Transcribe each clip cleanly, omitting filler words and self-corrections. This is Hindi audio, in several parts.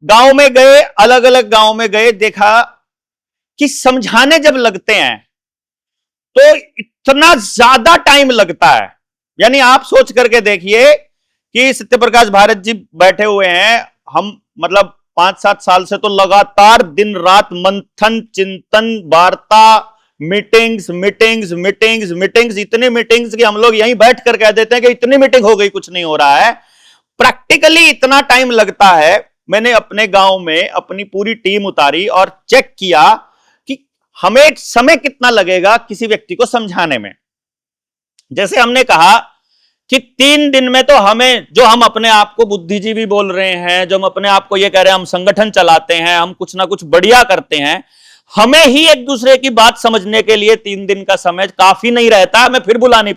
गांव में गए, अलग अलग गांव में गए, देखा कि समझाने जब लगते हैं तो इतना ज्यादा टाइम लगता है। यानी आप सोच करके देखिए कि सत्यप्रकाश भारत जी बैठे हुए हैं, हम मतलब 5-7 साल से तो लगातार दिन रात मंथन, चिंतन, वार्ता, मीटिंग्स मीटिंग्स मीटिंग्स मीटिंग्स, इतनी मीटिंग्स कि हम लोग यहीं बैठ कर कह देते हैं कि इतनी मीटिंग हो गई, कुछ नहीं हो रहा है। प्रैक्टिकली इतना टाइम लगता है। मैंने अपने गांव में अपनी पूरी टीम उतारी और चेक किया कि हमें समय कितना लगेगा किसी व्यक्ति को समझाने में। जैसे हमने कहा कि 3 दिन में तो हमें, जो हम अपने आप को बुद्धिजीवी बोल रहे हैं, जो हम अपने आप को ये कह रहे हैं हम संगठन चलाते हैं, हम कुछ ना कुछ बढ़िया करते हैं, हमें ही एक दूसरे की बात समझने के लिए 3 दिन का समय काफी नहीं रहता, हमें फिर बुलानी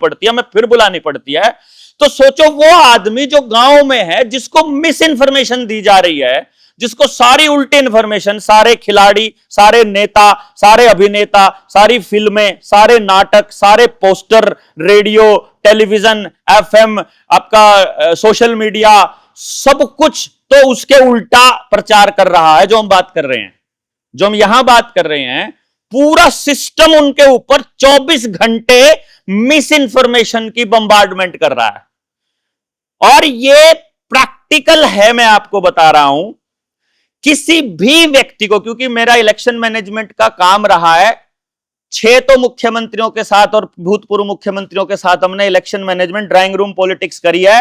पड़ती है। तो सोचो वो आदमी जो गांव में है, जिसको मिस इंफॉर्मेशन दी जा रही है, जिसको सारी उल्टी इंफॉर्मेशन, सारे खिलाड़ी, सारे नेता, सारे अभिनेता, सारी फिल्में, सारे नाटक, सारे पोस्टर, रेडियो, टेलीविजन, एफएम, आपका सोशल मीडिया, सब कुछ तो उसके उल्टा प्रचार कर रहा है। जो हम बात कर रहे हैं, जो हम यहां बात कर रहे हैं, पूरा सिस्टम उनके ऊपर 24 घंटे मिस इंफॉर्मेशन की बम्बार्डमेंट कर रहा है। और ये प्रैक्टिकल है, मैं आपको बता रहा हूं। किसी भी व्यक्ति को, क्योंकि मेरा इलेक्शन मैनेजमेंट का काम रहा है, 6 तो मुख्यमंत्रियों के साथ और भूतपूर्व मुख्यमंत्रियों के साथ हमने election management, drawing room politics करी है।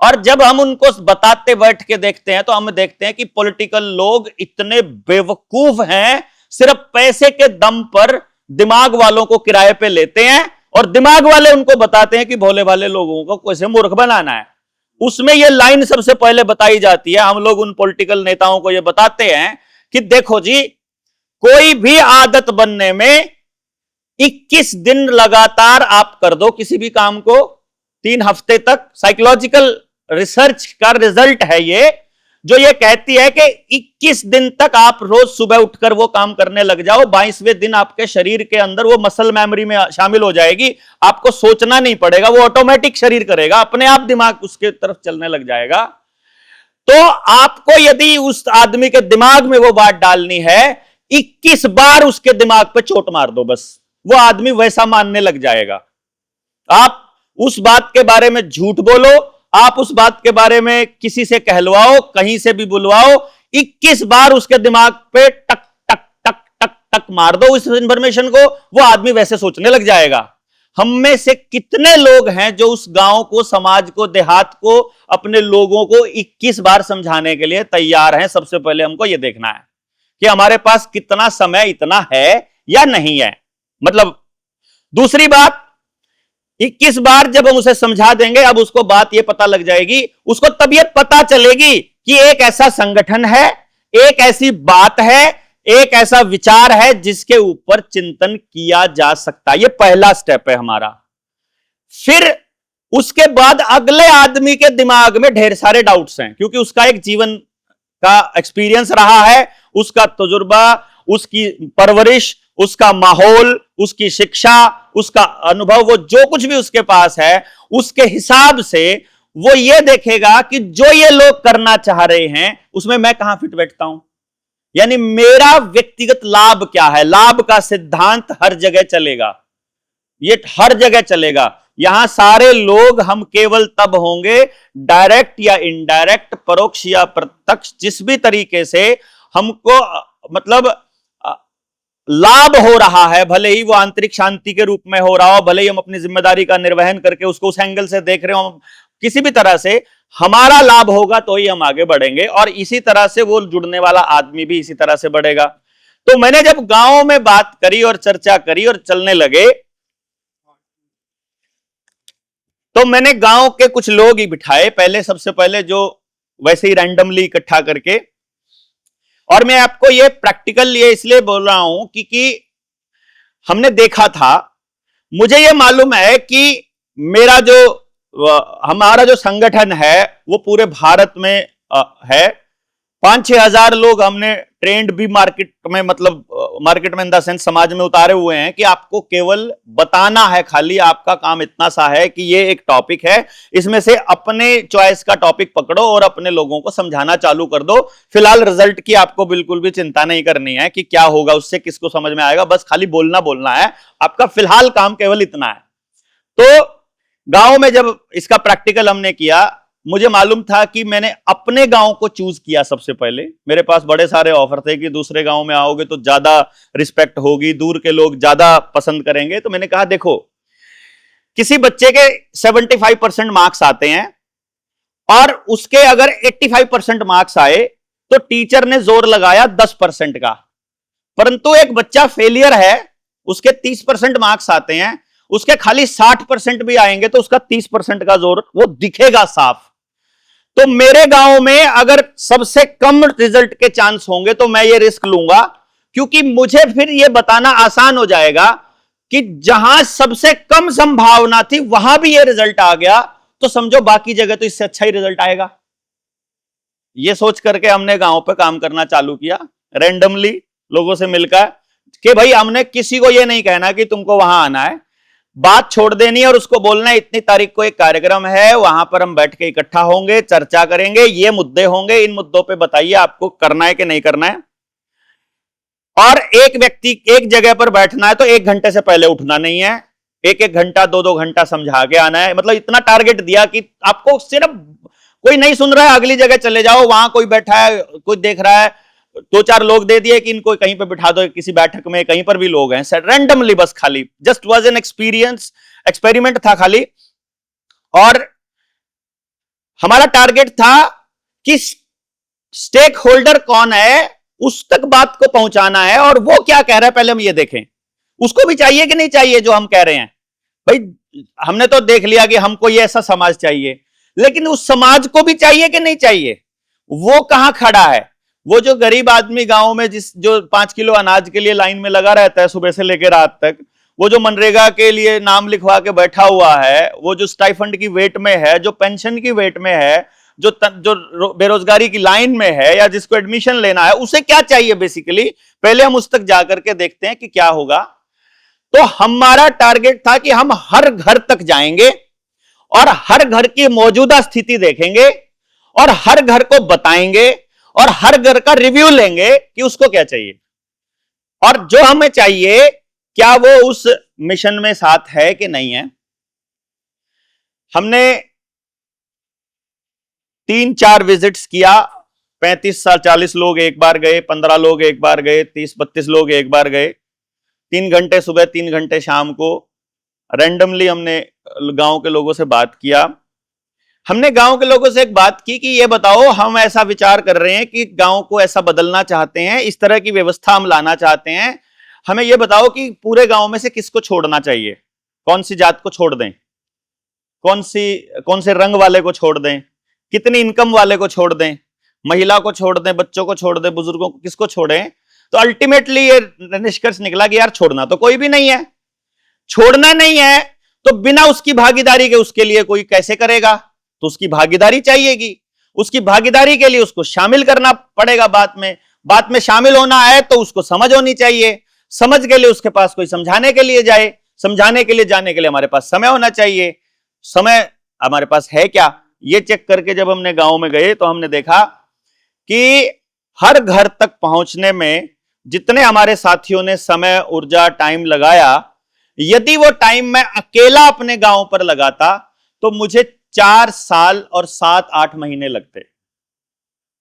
और जब हम उनको बताते बैठ के देखते हैं तो हम देखते हैं कि पॉलिटिकल लोग इतने बेवकूफ हैं, सिर्फ पैसे के दम पर दिमाग वालों को किराए पे लेते हैं और दिमाग वाले उनको बताते हैं कि भोले भाले लोगों को कैसे मूर्ख बनाना है। उसमें यह लाइन सबसे पहले बताई जाती है। हम लोग उन पॉलिटिकल नेताओं को यह बताते हैं कि देखो जी, कोई भी आदत बनने में 21 दिन लगातार आप कर दो किसी भी काम को, 3 हफ्ते तक। साइकोलॉजिकल रिसर्च का रिजल्ट है ये, जो ये कहती है कि 21 दिन तक आप रोज सुबह उठकर वो काम करने लग जाओ। 22वें दिन आपके शरीर के अंदर वो मसल मेमोरी में शामिल हो जाएगी, आपको सोचना नहीं पड़ेगा, वो ऑटोमेटिक शरीर करेगा, अपने आप दिमाग उसके तरफ चलने लग जाएगा। तो आपको यदि उस आदमी के दिमाग में वो बात डालनी है, 21 बार उसके दिमाग पे चोट मार दो, बस वो आदमी वैसा मानने लग जाएगा। आप उस बात के बारे में झूठ बोलो, आप उस बात के बारे में किसी से कहलवाओ, कहीं से भी बुलवाओ, 21 बार उसके दिमाग पे टक टक टक टक टक मार दो उस इंफॉर्मेशन को, वो आदमी वैसे सोचने लग जाएगा। हम में से कितने लोग हैं जो उस गांव को, समाज को, देहात को, अपने लोगों को 21 बार समझाने के लिए तैयार हैं? सबसे पहले हमको यह देखना है कि हमारे पास कितना समय इतना है या नहीं है। मतलब दूसरी बात, 21 बार जब हम उसे समझा देंगे, अब उसको बात यह पता लग जाएगी, उसको तब यह पता चलेगी कि एक ऐसा संगठन है, एक ऐसी बात है, एक ऐसा विचार है जिसके ऊपर चिंतन किया जा सकता है। यह पहला स्टेप है हमारा। फिर उसके बाद अगले आदमी के दिमाग में ढेर सारे डाउट्स हैं, क्योंकि उसका एक जीवन का एक्सपीरियंस रहा है, उसका तजुर्बा, उसकी परवरिश, उसका माहौल, उसकी शिक्षा, उसका अनुभव, वो जो कुछ भी उसके पास है, उसके हिसाब से वो ये देखेगा कि जो ये लोग करना चाह रहे हैं उसमें मैं कहां फिट बैठता हूं। यानी मेरा व्यक्तिगत लाभ क्या है। लाभ का सिद्धांत हर जगह चलेगा, ये हर जगह चलेगा। यहां सारे लोग हम केवल तब होंगे, डायरेक्ट या इनडायरेक्ट, परोक्ष या प्रत्यक्ष, जिस भी तरीके से हमको मतलब लाभ हो रहा है, भले ही वो आंतरिक शांति के रूप में हो रहा हो, भले ही हम अपनी जिम्मेदारी का निर्वहन करके उसको उस एंगल से देख रहे हो, किसी भी तरह से हमारा लाभ होगा तो ही हम आगे बढ़ेंगे, और इसी तरह से वो जुड़ने वाला आदमी भी इसी तरह से बढ़ेगा। तो मैंने जब गांव में बात करी और चर्चा करी और चलने लगे, तो मैंने गांव के कुछ लोग ही बिठाए पहले, सबसे पहले, जो वैसे ही रैंडमली इकट्ठा करके। और मैं आपको ये प्रैक्टिकल ये इसलिए बोल रहा हूं क्योंकि हमने देखा था, मुझे ये मालूम है कि हमारा जो संगठन है वो पूरे भारत में है। 5-6 हजार लोग हमने ट्रेंड भी मार्केट में, मतलब मार्केट में इन द सेंस समाज में उतारे हुए हैं कि आपको केवल बताना है, खाली आपका काम इतना सा है कि ये एक टॉपिक है, इसमें से अपने चॉइस का टॉपिक पकड़ो और अपने लोगों को समझाना चालू कर दो। फिलहाल रिजल्ट की आपको बिल्कुल भी चिंता नहीं करनी है कि क्या होगा उससे, किसको समझ में आएगा, बस खाली बोलना है। आपका फिलहाल काम केवल इतना है। तो गांव में जब इसका प्रैक्टिकल हमने किया, मुझे मालूम था कि मैंने अपने गांव को चूज किया सबसे पहले। मेरे पास बड़े सारे ऑफर थे कि दूसरे गांव में आओगे तो ज्यादा रिस्पेक्ट होगी, दूर के लोग ज्यादा पसंद करेंगे। तो मैंने कहा देखो, किसी बच्चे के 75% मार्क्स आते हैं और उसके अगर 85% मार्क्स आए तो टीचर ने जोर लगाया 10% का, परंतु एक बच्चा फेलियर है, उसके 30% मार्क्स आते हैं, उसके खाली 60% भी आएंगे तो उसका 30% का जोर वो दिखेगा साफ। तो मेरे गांव में अगर सबसे कम रिजल्ट के चांस होंगे तो मैं ये रिस्क लूंगा, क्योंकि मुझे फिर ये बताना आसान हो जाएगा कि जहां सबसे कम संभावना थी वहां भी ये रिजल्ट आ गया, तो समझो बाकी जगह तो इससे अच्छा ही रिजल्ट आएगा। ये सोच करके हमने गांव पे काम करना चालू किया, रैंडमली लोगों से मिलकर, कि भाई हमने किसी को ये नहीं कहना कि तुमको वहां आना है, बात छोड़ देनी और उसको बोलना है इतनी तारीख को एक कार्यक्रम है, वहां पर हम बैठ के इकट्ठा होंगे, चर्चा करेंगे, ये मुद्दे होंगे, इन मुद्दों पे बताइए आपको करना है कि नहीं करना है। और एक व्यक्ति एक जगह पर बैठना है तो 1 घंटे से पहले उठना नहीं है, 1-1 घंटा 2-2 घंटा समझा के आना है। मतलब इतना टारगेट दिया कि आपको सिर्फ, कोई नहीं सुन रहा है अगली जगह चले जाओ, वहां कोई बैठा है, कोई देख रहा है, 2-4 लोग दे दिए कि इनको कहीं पे बिठा दो, किसी बैठक में कहीं पर भी लोग हैं, रैंडमली, बस खाली जस्ट वाज एन एक्सपेरिमेंट था खाली। और हमारा टारगेट था कि स्टेक होल्डर कौन है उस तक बात को पहुंचाना है, और वो क्या कह रहा है पहले हम ये देखें, उसको भी चाहिए कि नहीं चाहिए जो हम कह रहे हैं। भाई हमने तो देख लिया कि हमको ये ऐसा समाज चाहिए, लेकिन उस समाज को भी चाहिए कि नहीं चाहिए, वो कहां खड़ा है। वो जो गरीब आदमी गांव में जो 5 किलो अनाज के लिए लाइन में लगा रहता है सुबह से लेकर रात तक, वो जो मनरेगा के लिए नाम लिखवा के बैठा हुआ है, वो जो स्टाइफंड की वेट में है, जो पेंशन की वेट में है, जो बेरोजगारी की लाइन में है, या जिसको एडमिशन लेना है, उसे क्या चाहिए बेसिकली, पहले हम उस तक जाकर के देखते हैं कि क्या होगा। तो हमारा टारगेट था कि हम हर घर तक जाएंगे और हर घर की मौजूदा स्थिति देखेंगे और हर घर को बताएंगे और हर घर का रिव्यू लेंगे कि उसको क्या चाहिए और जो हमें चाहिए क्या वो उस मिशन में साथ है कि नहीं है। हमने 3-4 विजिट्स किया, 35-40 लोग एक बार गए, 15 लोग एक बार गए, 30-32 लोग एक बार गए, 3 घंटे सुबह 3 घंटे शाम को रैंडमली हमने गांव के लोगों से बात किया। हमने गांव के लोगों से एक बात की कि ये बताओ, हम ऐसा विचार कर रहे हैं कि गांव को ऐसा बदलना चाहते हैं, इस तरह की व्यवस्था हम लाना चाहते हैं, हमें यह बताओ कि पूरे गांव में से किसको छोड़ना चाहिए, कौन सी जात को छोड़ दें, कौन से रंग वाले को छोड़ दें, कितनी इनकम वाले को छोड़ दें, महिला को छोड़ दें, बच्चों को छोड़ दें, बुजुर्गों को, किसको छोड़ें। तो अल्टीमेटली ये निष्कर्ष निकला कि यार छोड़ना तो कोई भी नहीं है, छोड़ना नहीं है तो बिना उसकी भागीदारी के उसके लिए कोई कैसे करेगा, तो उसकी भागीदारी चाहिएगी, उसकी भागीदारी के लिए उसको शामिल करना पड़ेगा। बात में शामिल होना है तो उसको समझ होनी चाहिए, समझ के लिए उसके पास कोई समझाने के लिए जाए, समझाने के लिए जाने के लिए हमारे पास समय होना चाहिए, समय हमारे पास है क्या, ये चेक करके जब हमने गांव में गए तो हमने देखा कि हर घर तक पहुंचने में जितने हमारे साथियों ने समय, ऊर्जा, टाइम लगाया, यदि वो टाइम मैं अकेला अपने गांव पर लगाता तो मुझे 4 साल और 7-8 महीने लगते,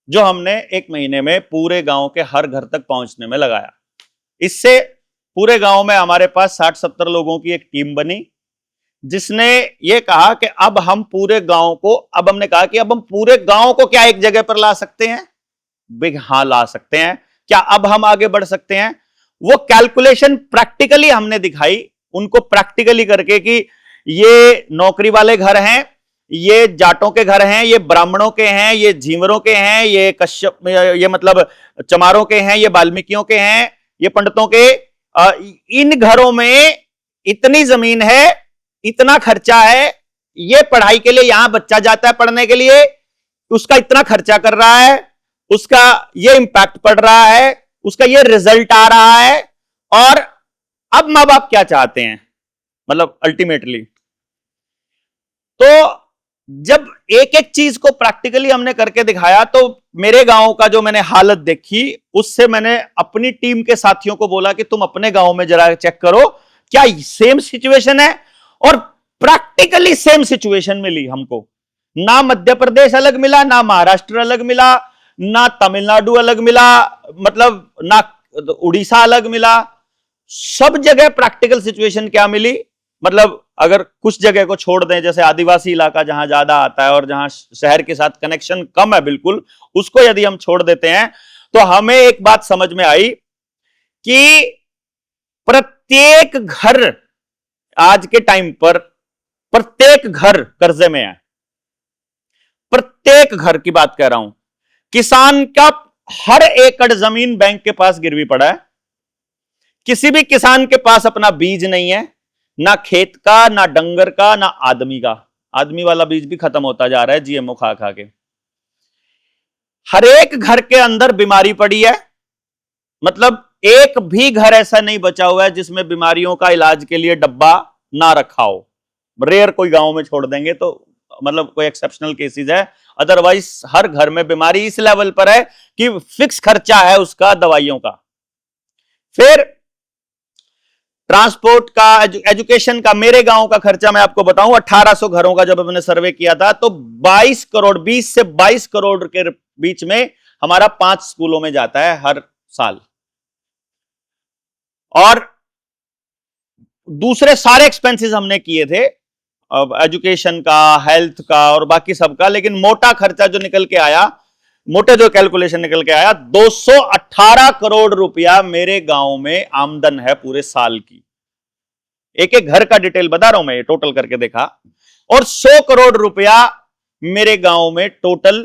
जो हमने 1 महीने में पूरे गांव के हर घर तक पहुंचने में लगाया। इससे पूरे गांव में हमारे पास 60-70 लोगों की एक टीम बनी, जिसने ये कहा कि अब हम पूरे गांव को, अब हमने कहा कि अब हम पूरे गांव को क्या एक जगह पर ला सकते हैं, बिग हाँ ला सकते हैं, क्या अब हम आगे बढ़ सकते हैं। वो कैलकुलेशन प्रैक्टिकली हमने दिखाई उनको, प्रैक्टिकली करके कि ये नौकरी वाले घर हैं, ये जाटों के घर हैं, ये ब्राह्मणों के हैं, ये झींवरों के हैं, ये कश्यप, ये मतलब चमारों के हैं, ये वाल्मीकियों के हैं, ये पंडितों के, इन घरों में इतनी जमीन है, इतना खर्चा है, ये पढ़ाई के लिए यहां बच्चा जाता है पढ़ने के लिए, उसका इतना खर्चा कर रहा है, उसका ये इंपैक्ट पड़ रहा है, उसका ये रिजल्ट आ रहा है। और अब मां बाप क्या चाहते हैं, मतलब अल्टीमेटली, तो जब एक एक चीज को प्रैक्टिकली हमने करके दिखाया, तो मेरे गांव का जो मैंने हालत देखी, उससे मैंने अपनी टीम के साथियों को बोला कि तुम अपने गांव में जरा चेक करो क्या सेम सिचुएशन है। और प्रैक्टिकली सेम सिचुएशन मिली हमको। ना मध्य प्रदेश अलग मिला, ना महाराष्ट्र अलग मिला, ना तमिलनाडु अलग मिला, मतलब ना उड़ीसा अलग मिला। सब जगह प्रैक्टिकल सिचुएशन क्या मिली, मतलब अगर कुछ जगह को छोड़ दें, जैसे आदिवासी इलाका जहां ज्यादा आता है और जहां शहर के साथ कनेक्शन कम है बिल्कुल, उसको यदि हम छोड़ देते हैं, तो हमें एक बात समझ में आई कि प्रत्येक घर आज के टाइम पर, प्रत्येक घर कर्जे में है। प्रत्येक घर की बात कर रहा हूं। किसान का हर एकड़ जमीन बैंक के पास गिरवी पड़ा है। किसी भी किसान के पास अपना बीज नहीं है, ना खेत का, ना डंगर का, ना आदमी का। आदमी वाला बीज भी खत्म होता जा रहा है जीएमओ खा खा के। हर एक घर के अंदर बीमारी पड़ी है, मतलब एक भी घर ऐसा नहीं बचा हुआ है जिसमें बीमारियों का इलाज के लिए डब्बा ना रखा हो। रेयर कोई गांव में छोड़ देंगे तो, मतलब कोई एक्सेप्शनल केसेस है, अदरवाइज हर घर में बीमारी इस लेवल पर है कि फिक्स खर्चा है उसका दवाइयों का। फिर ट्रांसपोर्ट का, एजुकेशन का। मेरे गांव का खर्चा मैं आपको बताऊं, 1800 घरों का जब हमने सर्वे किया था, तो 22 करोड़, 20 से 22 करोड़ के बीच में हमारा 5 स्कूलों में जाता है हर साल। और दूसरे सारे एक्सपेंसेस हमने किए थे, एजुकेशन का, हेल्थ का और बाकी सबका, लेकिन मोटा खर्चा जो निकल के आया, मोटे जो कैलकुलेशन निकल के आया, 218 करोड़ रुपया मेरे गांव में आमदन है पूरे साल की। एक एक घर का डिटेल बता रहा हूं मैं, टोटल करके देखा, और 100 करोड़ रुपया मेरे गांव में टोटल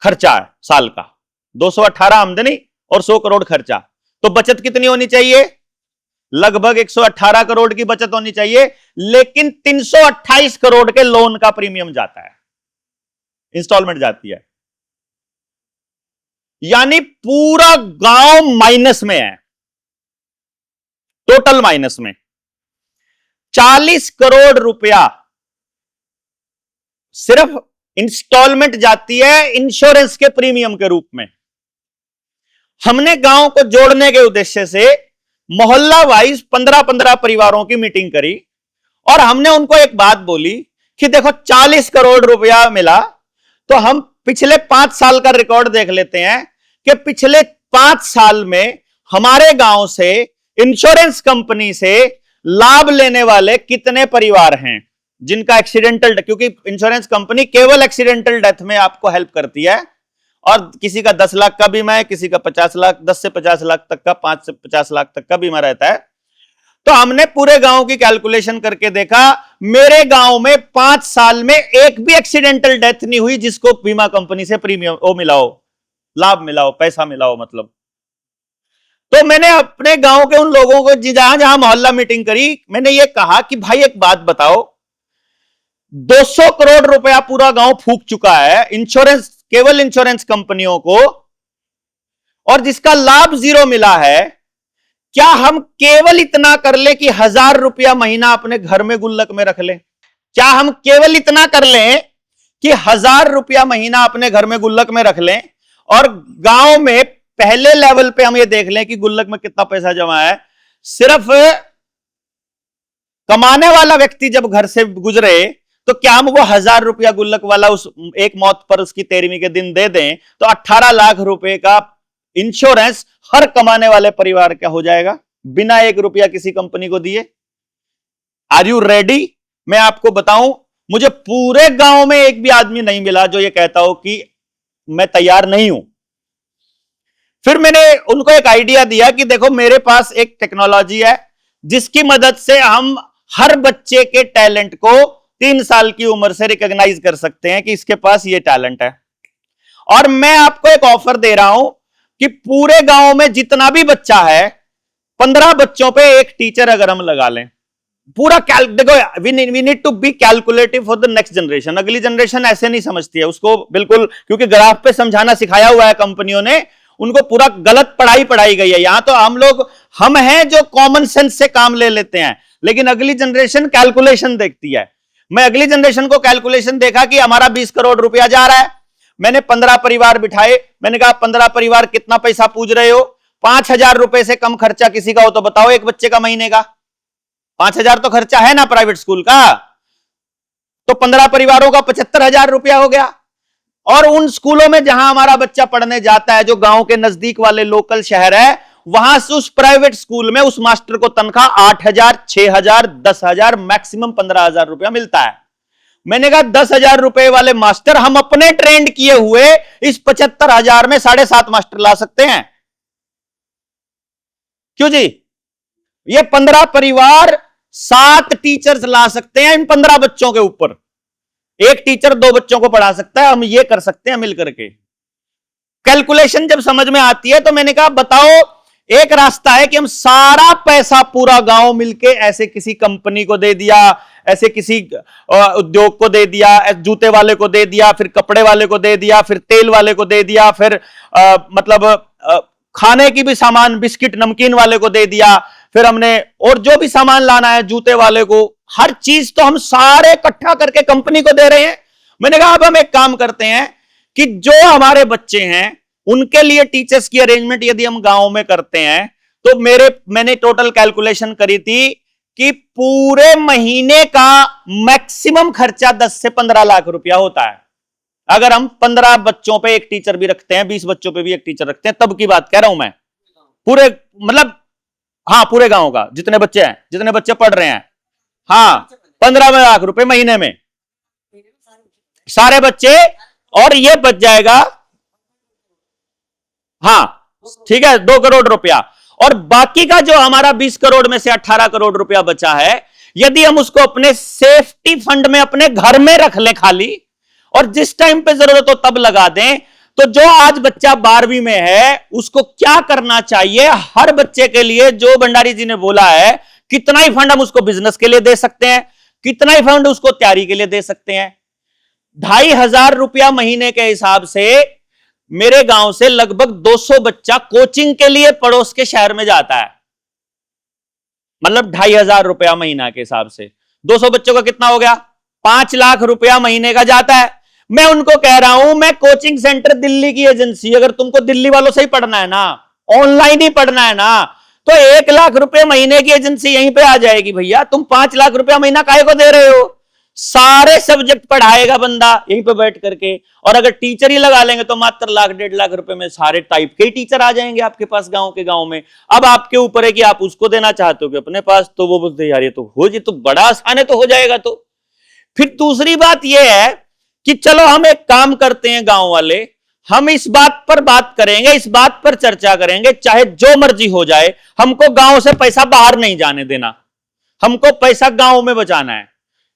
खर्चा है साल का। 218 आमदनी और 100 करोड़ खर्चा, तो बचत कितनी होनी चाहिए? लगभग 118 करोड़ की बचत होनी चाहिए। लेकिन 328 करोड़ के लोन का प्रीमियम जाता है, इंस्टॉलमेंट जाती है। यानी पूरा गांव माइनस में है, टोटल माइनस में। 40 करोड़ रुपया सिर्फ इंस्टॉलमेंट जाती है इंश्योरेंस के प्रीमियम के रूप में। हमने गांव को जोड़ने के उद्देश्य से मोहल्ला वाइज 15-15 परिवारों की मीटिंग करी, और हमने उनको एक बात बोली कि देखो 40 करोड़ रुपया मिला, तो हम पिछले 5 साल का रिकॉर्ड देख लेते हैं कि पिछले 5 साल में हमारे गांव से इंश्योरेंस कंपनी से लाभ लेने वाले कितने परिवार हैं जिनका एक्सीडेंटल, क्योंकि इंश्योरेंस कंपनी केवल एक्सीडेंटल डेथ में आपको हेल्प करती है, और किसी का 10 लाख का बीमा है, किसी का 50 लाख, 10 से 50 लाख तक का, 5 से 50 लाख तक का बीमा रहता है। तो हमने पूरे गांव की कैलकुलेशन करके देखा, मेरे गांव में 5 साल में एक भी एक्सीडेंटल डेथ नहीं हुई जिसको बीमा कंपनी से प्रीमियम वो मिला हो, लाभ मिला हो, पैसा मिला हो मतलब। तो मैंने अपने गांव के उन लोगों को जहां जहां मोहल्ला मीटिंग करी, मैंने ये कहा कि भाई एक बात बताओ, 200 करोड़ रुपया पूरा गांव फूंक चुका है इंश्योरेंस, केवल इंश्योरेंस कंपनियों को, और जिसका लाभ 0 मिला है। क्या हम केवल इतना कर ले कि 1000 रुपया महीना अपने घर में गुल्लक में रख लें? क्या हम केवल इतना कर लें कि 1000 रुपया महीना अपने घर में गुल्लक में रख लें, और गांव में पहले लेवल पे हम ये देख लें कि गुल्लक में कितना पैसा जमा है? सिर्फ कमाने वाला व्यक्ति जब घर से गुजरे, तो क्या हम वो 1000 रुपया गुल्लक वाला उस एक मौत पर उसकी 13वीं के दिन दे दें, तो 18 लाख रुपए का इंश्योरेंस हर कमाने वाले परिवार का हो जाएगा बिना 1 रुपया किसी कंपनी को दिए। Are you ready? मैं आपको बताऊं, मुझे पूरे गांव में एक भी आदमी नहीं मिला जो ये कहता हो कि मैं तैयार नहीं हूं। फिर मैंने उनको एक आइडिया दिया कि देखो मेरे पास एक टेक्नोलॉजी है जिसकी मदद से हम हर बच्चे के टैलेंट को 3 साल की उम्र से रिकॉग्नाइज कर सकते हैं कि इसके पास ये टैलेंट है। और मैं आपको एक ऑफर दे रहा हूं कि पूरे गांव में जितना भी बच्चा है, 15 बच्चों पे एक टीचर अगर हम लगा लें, पूरा देखो, we need to be calculative for the next generation. अगली जनरेशन ऐसे नहीं समझती है उसको बिल्कुल, क्योंकि ग्राफ पे समझाना सिखाया हुआ है कंपनियों ने, उनको पूरा गलत पढ़ाई गई है। यहां तो हम हैं जो कॉमन सेंस से काम ले लेते हैं, लेकिन अगली जनरेशन कैलकुलेशन देखती है। मैं अगली जनरेशन को कैलकुलेशन देखा कि हमारा 20 करोड़ रुपया जा रहा है, मैंने 15 परिवार बिठाए, मैंने कहा 15 परिवार कितना पैसा पूछ रहे हो? 5,000 रुपए से कम खर्चा किसी का हो तो बताओ, एक बच्चे का महीने का 5,000 तो खर्चा है ना प्राइवेट स्कूल का, तो 15 परिवारों का 75,000 रुपया हो गया। और उन स्कूलों में जहां हमारा बच्चा पढ़ने जाता है, जो गांव के नजदीक वाले लोकल शहर है, वहां से उस प्राइवेट स्कूल में उस मास्टर को तनख्वाह 8,000, 6,000, 10,000, मैक्सिमम 15,000 रुपया मिलता है। मैंने कहा 10,000 रुपए वाले मास्टर हम अपने ट्रेंड किए हुए इस 75,000 में 7.5 मास्टर ला सकते हैं। क्यों जी? ये 15 परिवार 7 टीचर्स ला सकते हैं इन 15 बच्चों के ऊपर। एक टीचर 2 बच्चों को पढ़ा सकता है, हम ये कर सकते हैं मिलकर के। कैलकुलेशन जब समझ में आती है तो मैंने कहा बताओ, एक रास्ता है कि हम सारा पैसा पूरा गांव मिलके ऐसे किसी कंपनी को दे दिया, ऐसे किसी उद्योग को दे दिया, जूते वाले को दे दिया, फिर कपड़े वाले को दे दिया, फिर तेल वाले को दे दिया, फिर खाने की भी सामान, बिस्किट नमकीन वाले को दे दिया, फिर हमने और जो भी सामान लाना है जूते वाले को, हर चीज तो हम सारे इकट्ठा करके कंपनी को दे रहे हैं। मैंने कहा अब हम एक काम करते हैं कि जो हमारे बच्चे हैं उनके लिए टीचर्स की अरेंजमेंट यदि हम गांव में करते हैं तो मैंने टोटल कैलकुलेशन करी थी कि पूरे महीने का मैक्सिमम खर्चा 10 से 15 लाख रुपया होता है। अगर हम 15 बच्चों पे एक टीचर भी रखते हैं, 20 बच्चों पे भी एक टीचर रखते हैं, तब की बात कह रहा हूं मैं, पूरे मतलब हाँ पूरे गांव का जितने बच्चे हैं, जितने बच्चे पढ़ रहे हैं, हाँ 15 लाख रुपए महीने में सारे बच्चे, और ये बच जाएगा, हाँ ठीक है, 2 करोड़ रुपया। और बाकी का जो हमारा 20 करोड़ में से 18 करोड़ रुपया बचा है, यदि हम उसको अपने सेफ्टी फंड में अपने घर में रख लें खाली, और जिस टाइम पे जरूरत हो तब लगा दें, तो जो आज बच्चा 12वीं में है उसको क्या करना चाहिए, हर बच्चे के लिए जो भंडारी जी ने बोला है, कितना ही फंड हम उसको बिजनेस के लिए दे सकते हैं, कितना ही फंड उसको तैयारी के लिए दे सकते हैं। 2,500 रुपया महीने के हिसाब से मेरे गांव से लगभग 200 बच्चा कोचिंग के लिए पड़ोस के शहर में जाता है, मतलब 2,500 रुपया महीना के हिसाब से 200 बच्चों का कितना हो गया, 5 लाख रुपया महीने का जाता है। मैं उनको कह रहा हूं, मैं कोचिंग सेंटर दिल्ली की एजेंसी, अगर तुमको दिल्ली वालों से ही पढ़ना है ना, ऑनलाइन ही पढ़ना है ना, तो 1 लाख रुपए महीने की एजेंसी यहीं पे आ जाएगी भैया। तुम 5 लाख रुपया महीना काहे को दे रहे हो? सारे सब्जेक्ट पढ़ाएगा बंदा यहीं पे बैठ करके, और अगर टीचर ही लगा लेंगे तो मात्र 1 लाख 1.5 लाख रुपए में सारे टाइप के टीचर आ जाएंगे आपके पास गांव के गांव में। अब आपके ऊपर है कि आप उसको देना चाहते हो कि अपने पास, तो वो बोलते यार ये तो हो जी, तो बड़ा आसान है, तो हो जाएगा। तो फिर दूसरी बात यह है कि चलो हम एक काम करते हैं गांव वाले, हम इस बात पर बात करेंगे, इस बात पर चर्चा करेंगे, चाहे जो मर्जी हो जाए, हमको गांव से पैसा बाहर नहीं जाने देना, हमको पैसा गांव में बचाना है।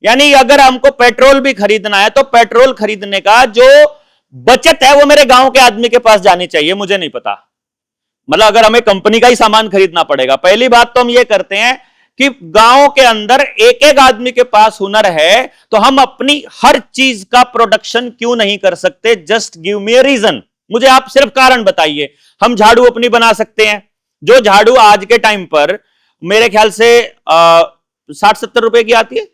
यानी अगर हमको पेट्रोल भी खरीदना है तो पेट्रोल खरीदने का जो बचत है वो मेरे गांव के आदमी के पास जानी चाहिए, मुझे नहीं पता। मतलब अगर हमें कंपनी का ही सामान खरीदना पड़ेगा, पहली बात तो हम ये करते हैं कि गांव के अंदर एक एक आदमी के पास हुनर है, तो हम अपनी हर चीज का प्रोडक्शन क्यों नहीं कर सकते? Just give me a reason, मुझे आप सिर्फ कारण बताइए। हम झाड़ू अपनी बना सकते हैं, जो झाड़ू आज के टाइम पर मेरे ख्याल से 60-70 रुपए की आती है,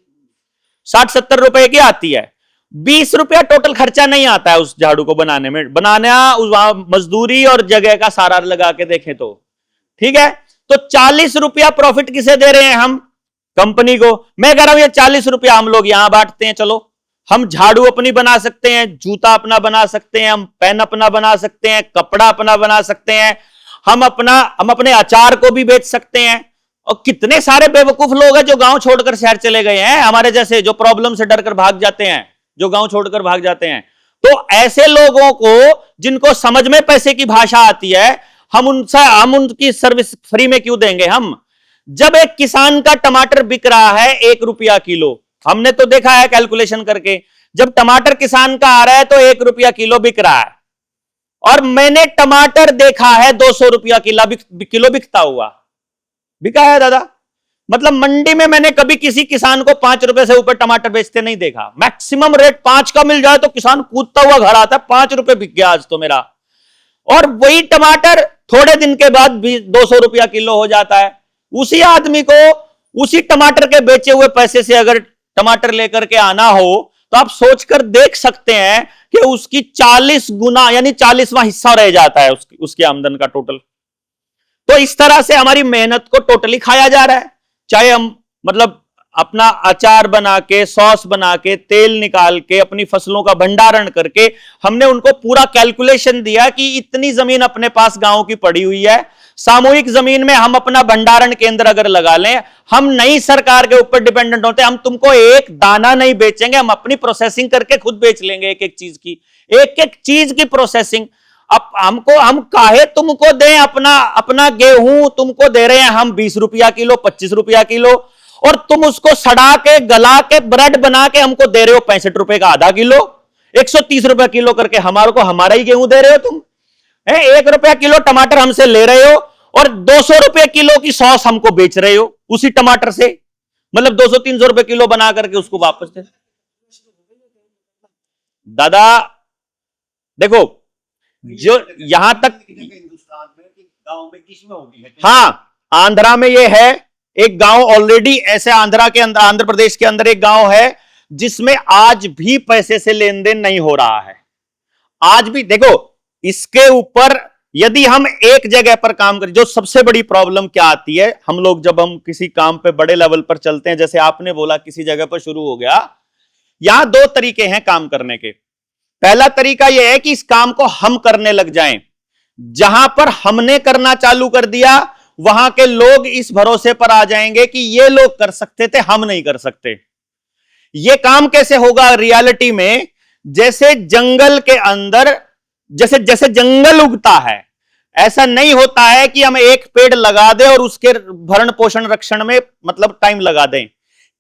60-70 रुपए की आती है। 20 रुपया टोटल खर्चा नहीं आता है उस झाड़ू को बनाने में, बनाना उस मजदूरी और जगह का सारा लगा के देखें तो, ठीक है। तो 40 रुपया प्रॉफिट किसे दे रहे हैं हम? कंपनी को। मैं कह रहा हूं ये 40 रुपया हम लोग यहां बांटते हैं। चलो हम झाड़ू अपनी बना सकते हैं, जूता अपना बना सकते हैं, हम पेन अपना बना सकते हैं, कपड़ा अपना बना सकते हैं, हम अपने अचार को भी बेच सकते हैं। और कितने सारे बेवकूफ लोग हैं जो गांव छोड़कर शहर चले गए हैं, हमारे जैसे, जो प्रॉब्लम से डरकर भाग जाते हैं, जो गांव छोड़कर भाग जाते हैं। तो ऐसे लोगों को जिनको समझ में पैसे की भाषा आती है, हम उनकी सर्विस फ्री में क्यों देंगे? हम जब एक किसान का टमाटर बिक रहा है 1 रुपया किलो, हमने तो देखा है कैलकुलेशन करके, जब टमाटर किसान का आ रहा है तो 1 रुपया किलो बिक रहा है, और मैंने टमाटर देखा है 200 रुपया किलो बिकता हुआ, बिका है दादा। मतलब मंडी में मैंने कभी किसी किसान को 5 रुपए से ऊपर टमाटर बेचते नहीं देखा। मैक्सिमम रेट 5 का मिल जाए तो किसान कूदता हुआ घर आता है, 5 रुपए बिक गया आज तो मेरा। और वही टमाटर थोड़े दिन के बाद 200 रुपया किलो हो जाता है। उसी आदमी को उसी टमाटर के बेचे हुए पैसे से अगर टमाटर लेकर के आना हो तो आप सोचकर देख सकते हैं कि उसकी 40 गुना यानी 40वां हिस्सा रह जाता है उसकी आमदन का टोटल। तो इस तरह से हमारी मेहनत को टोटली खाया जा रहा है। चाहे हम मतलब अपना अचार बना के, सॉस बना के, तेल निकाल के, अपनी फसलों का भंडारण करके हमने उनको पूरा कैलकुलेशन दिया कि इतनी जमीन अपने पास गांव की पड़ी हुई है, सामूहिक जमीन में हम अपना भंडारण केंद्र अगर लगा लें, हम नई सरकार के ऊपर डिपेंडेंट होते हैं, हम तुमको एक दाना नहीं बेचेंगे, हम अपनी प्रोसेसिंग करके खुद बेच लेंगे एक एक चीज की प्रोसेसिंग। अब हम काहे तुमको दें अपना गेहूं तुमको दे रहे हैं हम 20 रुपया किलो, 25 रुपया किलो, और तुम उसको सड़ा के गला के ब्रेड बना के हमको दे रहे हो 65 रुपए का आधा किलो, 130 रुपया किलो करके हमारे को हमारा ही गेहूं दे रहे हो तुम। 1 रुपया किलो टमाटर हमसे ले रहे हो और 200 रुपए किलो की सॉस हमको बेच रहे हो उसी टमाटर से, मतलब 200-300 रुपए किलो बना करके उसको वापस दे। दादा देखो, जो यहां तक हिंदुस्तान में गांव में किसमें होगी, हाँ आंध्रा में ये है एक गांव ऑलरेडी, ऐसे आंध्र प्रदेश के अंदर एक गांव है जिसमें आज भी पैसे से लेन देन नहीं हो रहा है। आज भी देखो, इसके ऊपर यदि हम एक जगह पर काम करें, जो सबसे बड़ी प्रॉब्लम क्या आती है, हम लोग जब हम किसी काम पे बड़े लेवल पर चलते हैं, जैसे आपने बोला किसी जगह पर शुरू हो गया, यहां 2 तरीके हैं काम करने के। पहला तरीका यह है कि इस काम को हम करने लग जाएं। जहां पर हमने करना चालू कर दिया वहां के लोग इस भरोसे पर आ जाएंगे कि ये लोग कर सकते थे, हम नहीं कर सकते। ये काम कैसे होगा रियलिटी में? जैसे जंगल के अंदर जैसे जैसे जंगल उगता है, ऐसा नहीं होता है कि हम एक पेड़ लगा दें और उसके भरण पोषण रक्षण में मतलब टाइम लगा दें।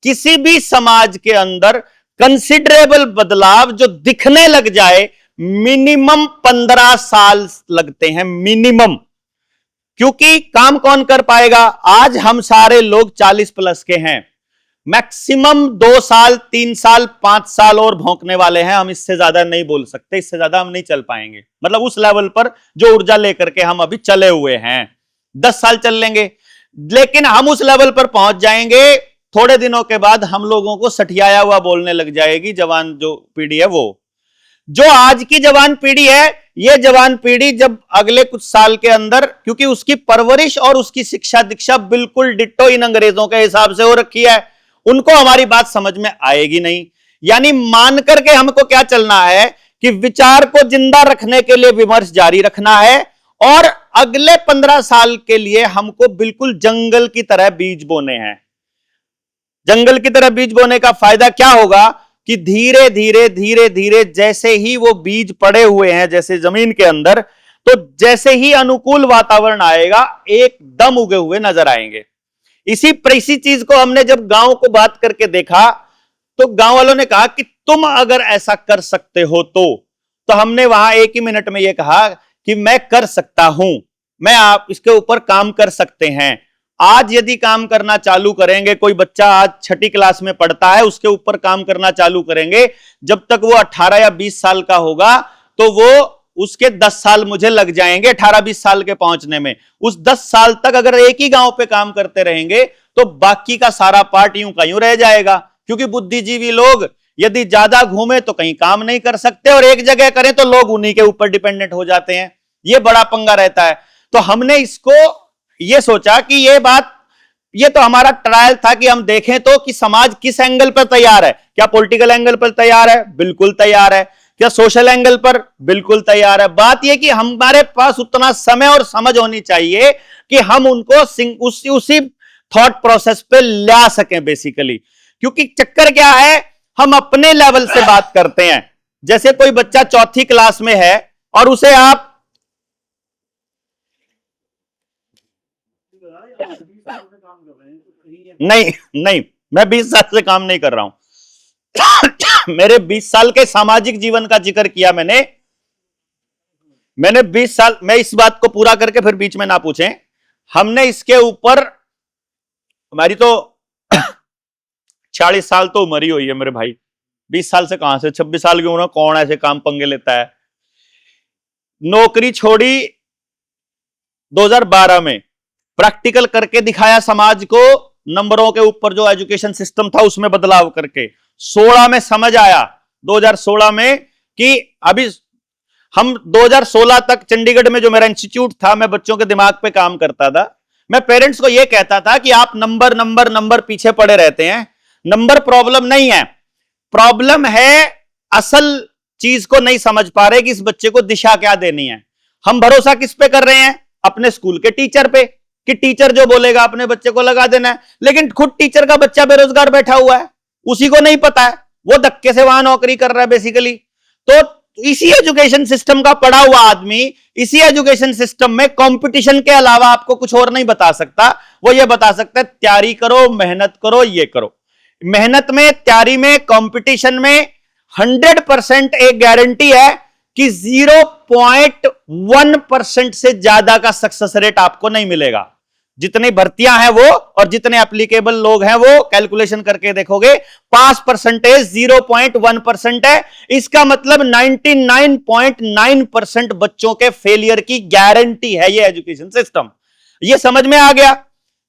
किसी भी समाज के अंदर कंसिडरेबल बदलाव जो दिखने लग जाए, मिनिमम 15 साल लगते हैं मिनिमम। क्योंकि काम कौन कर पाएगा? आज हम सारे लोग 40 प्लस के हैं, मैक्सिमम 2 साल 3 साल 5 साल और भौंकने वाले हैं। हम इससे ज्यादा नहीं बोल सकते, इससे ज्यादा हम नहीं चल पाएंगे। मतलब उस लेवल पर जो ऊर्जा लेकर के हम अभी चले हुए हैं, 10 साल चल लेंगे, लेकिन हम उस लेवल पर पहुंच जाएंगे। थोड़े दिनों के बाद हम लोगों को सठियाया हुआ बोलने लग जाएगी जवान जो पीढ़ी है। वो जो आज की जवान पीढ़ी है, ये जवान पीढ़ी जब अगले कुछ साल के अंदर, क्योंकि उसकी परवरिश और उसकी शिक्षा दीक्षा बिल्कुल डिट्टो इन अंग्रेजों के हिसाब से हो रखी है, उनको हमारी बात समझ में आएगी नहीं। यानी मान करके हमको क्या चलना है कि विचार को जिंदा रखने के लिए विमर्श जारी रखना है, और अगले 15 साल के लिए हमको बिल्कुल जंगल की तरह बीज बोने हैं। जंगल की तरह बीज बोने का फायदा क्या होगा कि धीरे धीरे धीरे धीरे जैसे ही वो बीज पड़े हुए हैं जैसे जमीन के अंदर, तो जैसे ही अनुकूल वातावरण आएगा एकदम उगे हुए नजर आएंगे। इसी चीज को हमने जब गांव को बात करके देखा तो गांव वालों ने कहा कि तुम अगर ऐसा कर सकते हो तो हमने वहां एक ही मिनट में यह कहा कि मैं कर सकता हूं, आप इसके ऊपर काम कर सकते हैं। आज यदि काम करना चालू करेंगे, कोई बच्चा आज 6ठी क्लास में पढ़ता है, उसके ऊपर काम करना चालू करेंगे, जब तक वो 18 या 20 साल का होगा तो वो उसके 10 साल मुझे लग जाएंगे 18-20 साल के पहुंचने में। उस 10 साल तक अगर एक ही गांव पे काम करते रहेंगे तो बाकी का सारा पार्ट यूं का यूं रह जाएगा। क्योंकि बुद्धिजीवी लोग यदि ज्यादा घूमे तो कहीं काम नहीं कर सकते, और एक जगह करें तो लोग उन्हीं के ऊपर डिपेंडेंट हो जाते हैं। ये बड़ा पंगा रहता है। तो हमने इसको ये सोचा कि ये तो हमारा ट्रायल था कि हम देखें तो कि समाज किस एंगल पर तैयार है। क्या पॉलिटिकल एंगल पर तैयार है? बिल्कुल तैयार है। क्या सोशल एंगल पर? बिल्कुल तैयार है। बात यह कि हमारे पास उतना समय और समझ होनी चाहिए कि हम उनको उसी थॉट प्रोसेस पे ला सकें बेसिकली। क्योंकि चक्कर क्या है, हम अपने लेवल से बात करते हैं। जैसे कोई बच्चा 4ठी क्लास में है और उसे आप नहीं, मैं 20 साल से काम नहीं कर रहा हूं। मेरे 20 साल के सामाजिक जीवन का जिक्र किया मैंने 20 साल, मैं इस बात को पूरा करके फिर बीच में ना पूछें। हमने इसके ऊपर हमारी तो 40 साल तो उम्र ही हुई है मेरे भाई, 20 साल से कहां से, 26 साल की उम्र कौन ऐसे काम पंगे लेता है। नौकरी छोड़ी 2012 में, प्रैक्टिकल करके दिखाया समाज को, नंबरों के ऊपर जो एजुकेशन सिस्टम था उसमें बदलाव करके 16 में समझ आया, 2016 में, कि अभी हम 2016 तक चंडीगढ़ में जो मेरा इंस्टीट्यूट था, मैं बच्चों के दिमाग पे काम करता था। मैं पेरेंट्स को यह कहता था कि आप नंबर नंबर नंबर पीछे पड़े रहते हैं, नंबर प्रॉब्लम नहीं है, प्रॉब्लम है असल चीज को नहीं समझ पा रहे कि इस बच्चे को दिशा क्या देनी है। हम भरोसा किस पे कर रहे हैं? अपने स्कूल के टीचर पे, कि टीचर जो बोलेगा अपने बच्चे को लगा देना है। लेकिन खुद टीचर का बच्चा बेरोजगार बैठा हुआ है, उसी को नहीं पता है, वो धक्के से वहां नौकरी कर रहा है बेसिकली। तो इसी एजुकेशन सिस्टम का पढ़ा हुआ आदमी इसी एजुकेशन सिस्टम में कंपटीशन के अलावा आपको कुछ और नहीं बता सकता। वो ये बता सकता है तैयारी करो, मेहनत करो, ये करो। मेहनत में, तैयारी में, कंपटीशन में 100% एक गारंटी है कि 0.1% से ज्यादा का सक्सेस रेट आपको नहीं मिलेगा। जितनी भर्तियां हैं वो और जितने एप्लीकेबल लोग हैं वो कैलकुलेशन करके देखोगे, पास परसेंटेज 0.1% है। इसका मतलब 99.9% बच्चों के फेलियर की गारंटी है ये एजुकेशन सिस्टम। ये समझ में आ गया।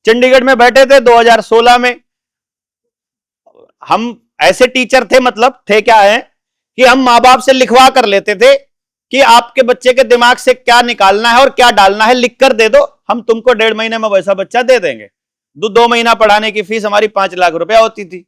चंडीगढ़ में बैठे थे 2016 में, हम ऐसे टीचर थे, मतलब थे क्या है कि हम मां बाप से लिखवा कर लेते थे कि आपके बच्चे के दिमाग से क्या निकालना है और क्या डालना है, लिख कर दे दो, हम तुमको 1.5 महीने में वैसा बच्चा दे देंगे। 2 महीना पढ़ाने की फीस हमारी 5 लाख रुपया होती थी।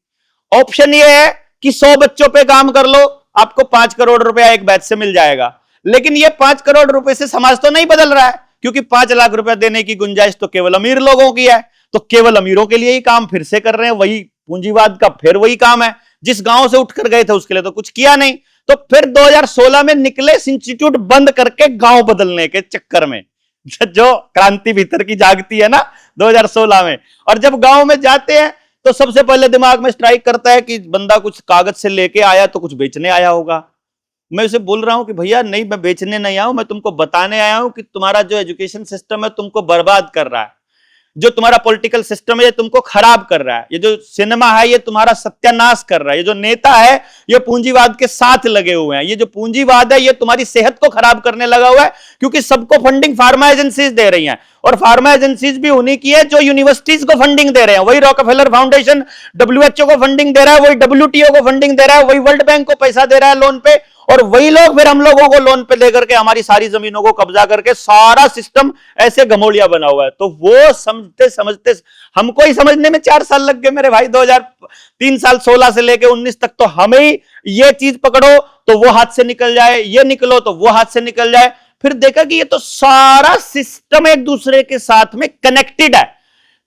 ऑप्शन ये है कि 100 बच्चों पे काम कर लो, आपको 5 करोड़ रुपया एक बैच से मिल जाएगा। लेकिन ये 5 करोड़ रुपए से समाज तो नहीं बदल रहा है, क्योंकि 5 लाख रुपया देने की गुंजाइश तो केवल अमीर लोगों की है। तो केवल अमीरों के लिए ही काम फिर से कर रहे हैं, वही पूंजीवाद का फिर वही काम है। जिस गांव से उठकर गए थे उसके लिए तो कुछ किया नहीं। तो फिर 2016 में निकले इंस्टीट्यूट बंद करके गांव बदलने के चक्कर में, जो क्रांति भीतर की जागती है ना 2016 में। और जब गांव में जाते हैं तो सबसे पहले दिमाग में स्ट्राइक करता है कि बंदा कुछ कागज से लेके आया तो कुछ बेचने आया होगा। मैं उसे बोल रहा हूं कि भैया नहीं, मैं बेचने नहीं आया हूं, मैं तुमको बताने आया हूं कि तुम्हारा जो एजुकेशन सिस्टम है तुमको बर्बाद कर रहा है, जो तुम्हारा पॉलिटिकल सिस्टम है ये तुमको खराब कर रहा है, ये जो सिनेमा है ये तुम्हारा सत्यानाश कर रहा है, ये जो नेता है ये पूंजीवाद के साथ लगे हुए हैं, ये जो पूंजीवाद है ये तुम्हारी सेहत को खराब करने लगा हुआ है। क्योंकि सबको फंडिंग फार्मा एजेंसीज दे रही हैं, और फार्मा एजेंसीज भी उन्हीं की है जो यूनिवर्सिटीज को फंडिंग दे रहे हैं। वही रॉकफेलर फाउंडेशन WHO को फंडिंग दे रहा है, वही WTO को फंडिंग दे रहा है, वही वर्ल्ड बैंक को पैसा दे रहा है लोन पे, और वही लोग फिर हम लोगों को लोन पे लेकर के हमारी सारी जमीनों को कब्जा करके सारा सिस्टम ऐसे गमोलिया बना हुआ है। तो वो समझते समझते हमको ही समझने में 4 साल लग गए मेरे भाई। 2003 साल 16 से लेके 19 तक तो हमें ही ये चीज पकड़ो तो वो हाथ से निकल जाए, ये निकलो तो वो हाथ से निकल जाए। फिर देखा कि ये तो सारा सिस्टम एक दूसरे के साथ में कनेक्टेड है।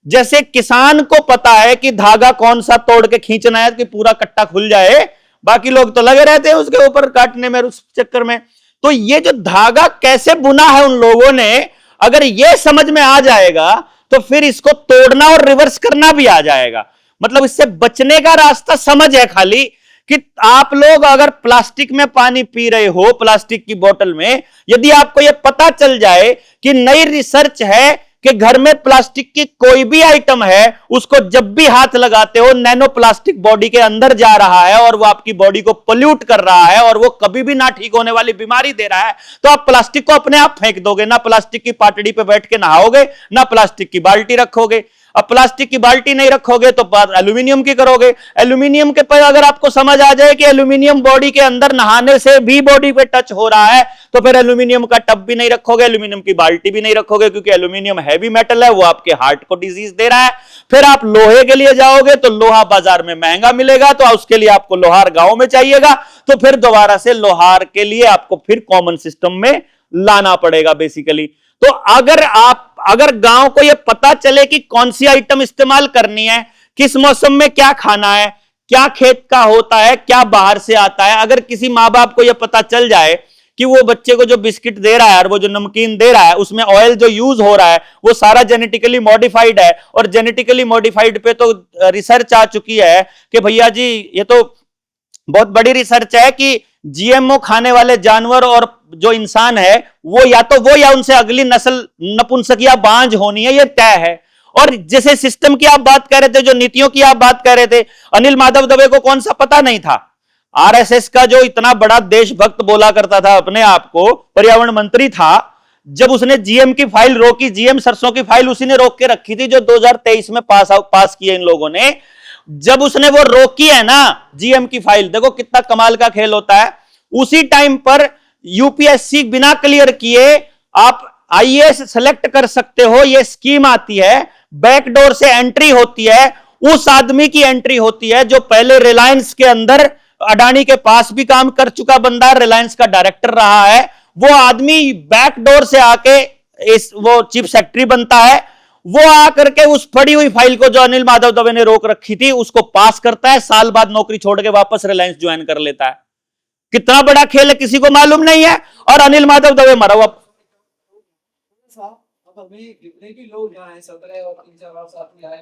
जैसे किसान को पता है कि धागा कौन सा तोड़ के खींचना है कि पूरा कट्टा खुल जाए, बाकी लोग तो लगे रहते हैं उसके ऊपर काटने में, उस चक्कर में। तो ये जो धागा कैसे बुना है उन लोगों ने, अगर ये समझ में आ जाएगा तो फिर इसको तोड़ना और रिवर्स करना भी आ जाएगा। मतलब इससे बचने का रास्ता समझ है खाली कि आप लोग अगर प्लास्टिक में पानी पी रहे हो, प्लास्टिक की बोतल में, यदि आपको यह पता चल जाए कि नई रिसर्च है कि घर में प्लास्टिक की कोई भी आइटम है उसको जब भी हाथ लगाते हो नैनो प्लास्टिक बॉडी के अंदर जा रहा है और वो आपकी बॉडी को पोल्यूट कर रहा है और वो कभी भी ना ठीक होने वाली बीमारी दे रहा है, तो आप प्लास्टिक को अपने आप फेंक दोगे। ना प्लास्टिक की पाटड़ी पे बैठ के नहाओगे, ना प्लास्टिक की बाल्टी रखोगे। अब प्लास्टिक की बाल्टी नहीं रखोगे तो बात एल्यूमिनियम की करोगे। एल्यूमिनियम के पर अगर आपको समझ आ जाए कि एल्यूमिनियम बॉडी के अंदर नहाने से भी बॉडी पे टच हो रहा है, तो फिर एल्यूमिनियम का टब भी नहीं रखोगे, एल्यूमिनियम की बाल्टी भी नहीं रखोगे, क्योंकि एल्यूमिनियम हैवी मेटल है, वो आपके हार्ट को डिजीज दे रहा है। फिर आप लोहे के लिए जाओगे तो लोहा बाजार में महंगा मिलेगा, तो उसके लिए आपको लोहार गांव में चाहिएगा, तो फिर दोबारा से लोहार के लिए आपको फिर कॉमन सिस्टम में लाना पड़ेगा बेसिकली। तो अगर गांव को यह पता चले कि कौन सी आइटम इस्तेमाल करनी है, किस मौसम में क्या खाना है, क्या खेत का होता है, क्या बाहर से आता है, अगर किसी मां बाप को यह पता चल जाए कि वो बच्चे को जो बिस्किट दे रहा है और वो जो नमकीन दे रहा है उसमें ऑयल जो यूज हो रहा है वो सारा जेनेटिकली मॉडिफाइड है, और जेनेटिकली मॉडिफाइड पे तो रिसर्च आ चुकी है कि भैया जी ये तो बहुत बड़ी रिसर्च है कि GMO खाने वाले जानवर और जो इंसान है वो या उनसे अगली नस्ल नपुंसक या बांझ होनी है, ये तय है। और जैसे सिस्टम की आप बात कर रहे थे, जो नीतियों की आप बात कर रहे थे, अनिल माधव दवे को कौन सा पता नहीं था? आरएसएस का जो इतना बड़ा देशभक्त बोला करता था अपने आप को, पर्यावरण मंत्री था, जब उसने जीएम की फाइल रोकी, जीएम सरसों की फाइल उसी ने रोक के रखी थी जो 2023 में पास की है इन लोगों ने। जब उसने वो रोकी है ना जीएम की फाइल, देखो कितना कमाल का खेल होता है। उसी टाइम पर यूपीएससी बिना क्लियर किए आप आईएएस सेलेक्ट कर सकते हो, ये स्कीम आती है, बैकडोर से एंट्री होती है, उस आदमी की एंट्री होती है जो पहले रिलायंस के अंदर अडानी के पास भी काम कर चुका बंदा, रिलायंस का डायरेक्टर रहा है, वो आदमी बैकडोर से आके वो चीफ सेक्रेटरी बनता है, वो आकर के उस पड़ी हुई फाइल को जो अनिल माधव दवे ने रोक रखी थी उसको पास करता है, साल बाद नौकरी छोड़ के वापस रिलायंस ज्वाइन कर लेता है। कितना बड़ा खेल है किसी को मालूम नहीं है, और अनिल माधव दवे मरा हुआ। लोग यहाँ हैं, 17 और 3-4 बार साथ में आए,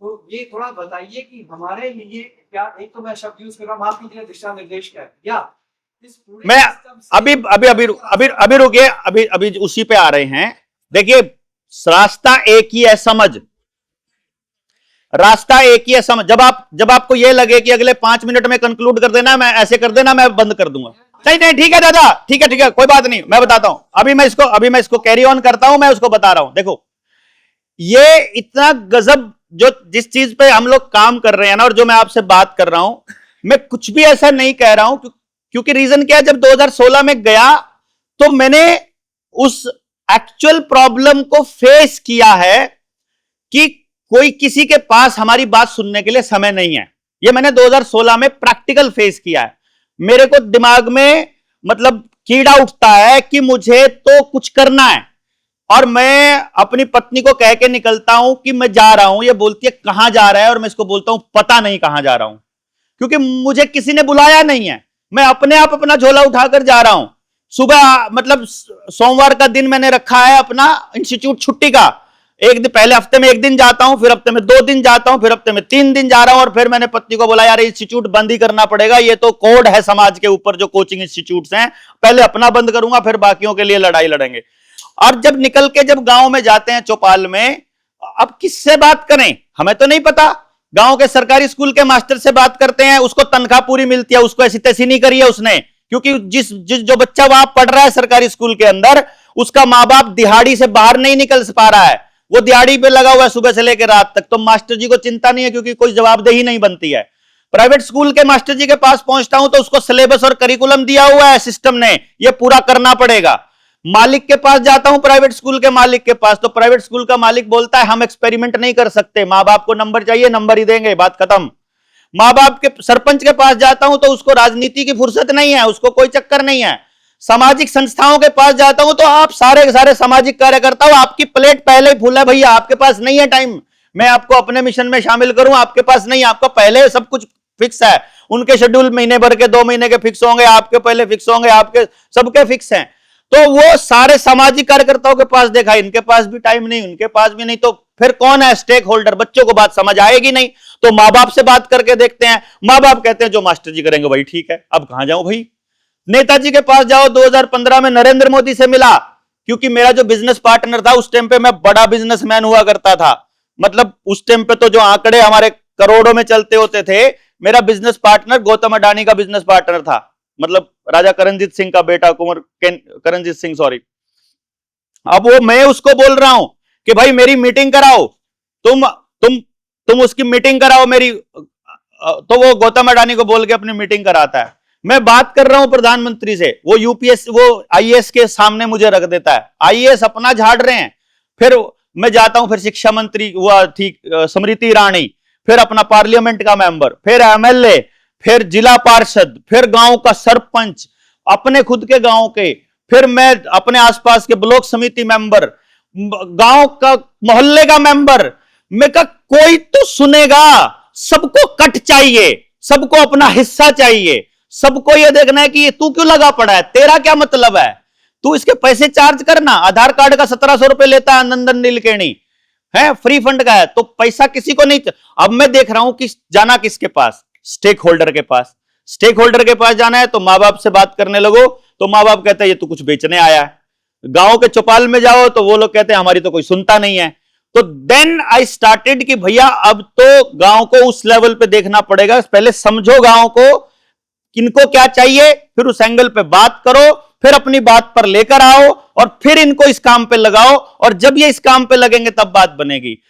तो ये थोड़ा बताइए कि हमारे लिए क्या, एक तो मैं शब्द यूज कर रहा हूँ, माफ कीजिए, दिशा निर्देश क्या है, या मैं अभी रुकिए, अभी उसी पे आ रहे हैं। देखिए, रास्ता एक ही है, समझ, रास्ता एक ही है, समझ। जब आपको यह लगे कि अगले 5 मिनट में कंक्लूड कर देना, मैं ऐसे कर देना, मैं बंद कर दूंगा। नहीं, ठीक है दादा, ठीक है, कोई बात नहीं, मैं बताता हूं। अभी मैं इसको कैरी ऑन करता हूं, मैं उसको बता रहा हूं। देखो, ये इतना गजब जो जिस चीज पे हम लोग काम कर रहे हैं ना, और जो मैं आपसे बात कर रहा हूं, मैं कुछ भी ऐसा नहीं कह रहा हूं, क्योंकि रीजन क्या है, जब 2016 में गया तो मैंने उस एक्चुअल प्रॉब्लम को फेस किया है कि कोई किसी के पास हमारी बात सुनने के लिए समय नहीं है। ये मैंने 2016 में प्रैक्टिकल फेस किया है। मेरे को दिमाग में मतलब कीड़ा उठता है कि मुझे तो कुछ करना है, और मैं अपनी पत्नी को कह के निकलता हूं कि मैं जा रहा हूं। ये बोलती है कहां जा रहा है, और मैं इसको बोलता हूं पता नहीं कहां जा रहा हूं, क्योंकि मुझे किसी ने बुलाया नहीं है, मैं अपने आप अपना झोला उठाकर जा रहा हूं। सुबह मतलब सोमवार का दिन मैंने रखा है अपना इंस्टीट्यूट छुट्टी का, एक दिन पहले हफ्ते में 1 दिन जाता हूं, फिर हफ्ते में 2 दिन जाता हूं, फिर हफ्ते में 3 दिन जा रहा हूं, और फिर मैंने पत्नी को बोला यार इंस्टीट्यूट बंद ही करना पड़ेगा, ये तो कोड है समाज के ऊपर जो कोचिंग इंस्टीट्यूट्स हैं, पहले अपना बंद करूंगा फिर बाकियों के लिए लड़ाई लड़ेंगे। और जब निकल के जब गांव में जाते हैं चौपाल में, अब किससे बात करें हमें तो नहीं पता। गांव के सरकारी स्कूल के मास्टर से बात करते हैं, उसको तनख्वाह पूरी मिलती है, उसको ऐसी तैसी नहीं करी है उसने, क्योंकि जिस जो बच्चा वहां पढ़ रहा है सरकारी स्कूल के अंदर, उसका माँ बाप दिहाड़ी से बाहर नहीं निकल पा रहा है, वो दिहाड़ी पे लगा हुआ है सुबह से लेकर रात तक, तो मास्टर जी को चिंता नहीं है क्योंकि कोई जवाबदेही नहीं बनती है। प्राइवेट स्कूल के मास्टर जी के पास पहुंचता हूं तो उसको सिलेबस और करिकुलम दिया हुआ है सिस्टम ने, ये पूरा करना पड़ेगा। मालिक के पास जाता हूं, प्राइवेट स्कूल के मालिक के पास, तो प्राइवेट स्कूल का मालिक बोलता है हम एक्सपेरिमेंट नहीं कर सकते, मां बाप को नंबर चाहिए, नंबर ही देंगे, बात खत्म। मां बाप के सरपंच के पास जाता हूं तो उसको राजनीति की फुर्सत नहीं है, उसको कोई चक्कर नहीं है। सामाजिक संस्थाओं के पास जाता हूं तो आप सारे सामाजिक कार्यकर्ता हो, आपकी प्लेट पहले ही फुल है भैया, आपके पास नहीं है टाइम मैं आपको अपने मिशन में शामिल करूं, आपके पास नहीं, आपका पहले सब कुछ फिक्स है। उनके शेड्यूल महीने भर के 2 महीने के फिक्स होंगे, आपके पहले फिक्स होंगे, आपके सबके फिक्स हैं। तो वो सारे सामाजिक कार्यकर्ताओं के पास देखा, इनके पास भी टाइम नहीं, उनके पास भी नहीं, तो फिर कौन है स्टेक होल्डर? बच्चों को बात समझ आएगी नहीं, तो मां बाप से बात करके देखते हैं। मां बाप कहते हैं जो मास्टर जी करेंगे वही ठीक है, अब कहां जाऊं भाई? नेताजी के पास जाओ, 2015 में नरेंद्र मोदी से मिला, क्योंकि मेरा जो बिजनेस पार्टनर था उस टाइम पे, मैं बड़ा बिजनेसमैन हुआ करता था, मतलब उस टाइम पे तो जो आंकड़े हमारे करोड़ों में चलते होते थे, मेरा बिजनेस पार्टनर गौतम अडानी का बिजनेस पार्टनर था, मतलब राजा करणजीत सिंह का बेटा, कुंवर करणजीत सिंह, सॉरी। अब वो मैं उसको बोल रहा हूं कि भाई मेरी मीटिंग कराओ, तुम उसकी मीटिंग कराओ मेरी, तो वो गौतम अडानी को बोल के अपनी मीटिंग कराता है। मैं बात कर रहा हूं प्रधानमंत्री से, वो यूपीएस वो आईएएस के सामने मुझे रख देता है, आईएएस अपना झाड़ रहे हैं, फिर मैं जाता हूं, फिर शिक्षा मंत्री हुआ ठीक स्मृति ईरानी, फिर अपना पार्लियामेंट का मेंबर, फिर एमएलए, फिर जिला पार्षद, फिर गांव का सरपंच, अपने खुद के गांव के, फिर मैं अपने आसपास के ब्लॉक समिति मेंबर, गांव का मोहल्ले का मेंबर। मैं कहा कोई तो सुनेगा, सबको कट चाहिए, सबको अपना हिस्सा चाहिए, सबको यह देखना है कि ये तू क्यों लगा पड़ा है, तेरा क्या मतलब है, तू इसके पैसे चार्ज करना। आधार कार्ड का 1700 रुपए लेता है नंदन नीलकेणी, है फ्री फंड का है, तो पैसा किसी को नहीं। अब मैं देख रहा हूं कि जाना किसके पास, स्टेक होल्डर के पास। स्टेक होल्डर के पास जाना है तो मां बाप से बात करने लगो, तो मां बाप कहते हैं ये तू कुछ बेचने आया है, गांव के चौपाल में जाओ तो वो लोग कहते हैं हमारी तो कोई सुनता नहीं है। तो देन आई स्टार्टेड कि भैया अब तो गांव को उस लेवल पे देखना पड़ेगा, पहले समझो गांव को किनको क्या चाहिए, फिर उस एंगल पे बात करो, फिर अपनी बात पर लेकर आओ और फिर इनको इस काम पे लगाओ, और जब ये इस काम पे लगेंगे तब बात बनेगी।